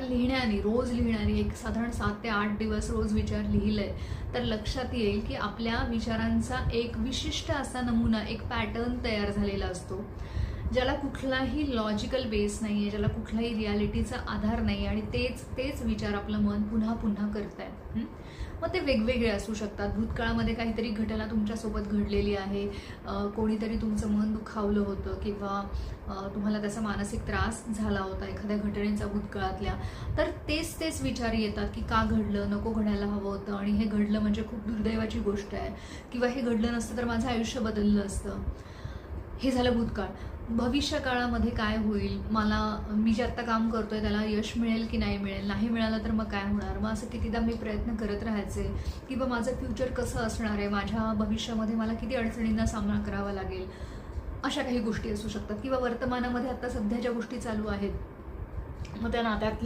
लिहिण्याने, रोज लिहिण्याने एक साधारण 7 ते 8 दिवस रोज विचार लिहिले तर लक्षात येईल की आपल्या विचारांचा एक विशिष्ट असा नमुना, एक पॅटर्न तयार झालेला असतो, ज्याला कुठलाही लॉजिकल बेस नाही आहे, ज्याला कुठलाही रियालिटीचा आधार नाही, आणि तेच तेच विचार आपलं मन पुन्हा पुन्हा करत आहे. मग ते वेगवेगळे असू शकतात. भूतकाळामध्ये काहीतरी घटना तुमच्यासोबत घडलेली आहे, कोणीतरी तुमचं मन दुखावलं होतं, किंवा तुम्हाला त्याचा मानसिक त्रास झाला होता एखाद्या घटनेचा भूतकाळातल्या, तर तेच तेच विचार येतात की का घडलं, नको घडायला हवं होतं, आणि हे घडलं म्हणजे खूप दुर्दैवाची गोष्ट आहे, किंवा हे घडलं नसतं तर माझं आयुष्य बदललं असतं. हे झालं भूतकाळ. भविष्य काळामध्ये काय होईल, मी जे आत्ता काम करतोय त्याला यश मिळेल की नाही मिळेल, नाही मिळालं तर मग काय होणार, मग असं कितीदा मी प्रयत्न करत राहायचे, किंवा माझं फ्युचर कसं असणार आहे, माझ्या भविष्यामध्ये मला किती अडचणींना सामना करावा लागेल, अशा काही गोष्टी असू शकतात. किंवा वर्तमानामध्ये आता सध्या ज्या गोष्टी चालू आहेत, मग त्या नात्यातल्या